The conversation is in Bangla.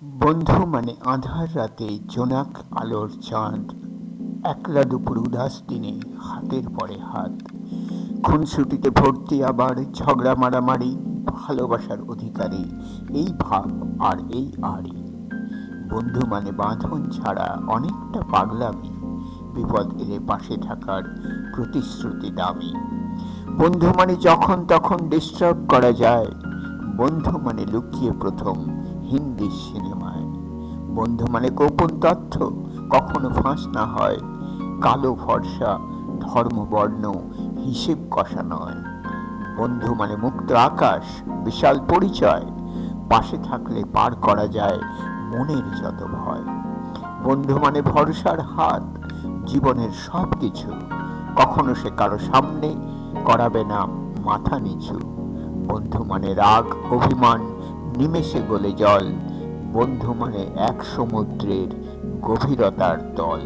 বন্ধু মানে আঁধার রাতে জোনাক আলোর চাঁদ, একলা দুপুর উদাস দিনে হাতের পরে হাত, খুনসুটিতে ভর্তি আবার ঝগড়া মারামারি, ভালোবাসার অধিকারী এই ভাব আর এই আড়ি। বন্ধু মানে বাঁধন ছাড়া অনেকটা পাগলামি, বিপদ এলে পাশে থাকার প্রতিশ্রুতি দামি। বন্ধু মানে যখন তখন ডিস্টার্ব করা যায়, বন্ধু মানে লুকিয়ে প্রথম হিন্দি সিনেমায়। বন্ধু মানে গোপন তথ্য কখনো ফাঁস না হয়, কালো ফর্সা ধর্ম বর্ণ হিসেব কষা নয়। বন্ধু মানে মুক্ত আকাশ, বিশাল পরিচয়, পাশে থাকলে পার করা যায় মনের যত ভয়। বন্ধু মানে ভরসার হাত, জীবনের সব কিছু, কখনো সে কারো সামনে করাবে না মাথা নিচু। বন্ধু মানে রাগ অভিমান নিমেষে গলে জল, বন্ধু মানে এক সমুদ্রের গভীরতার তল।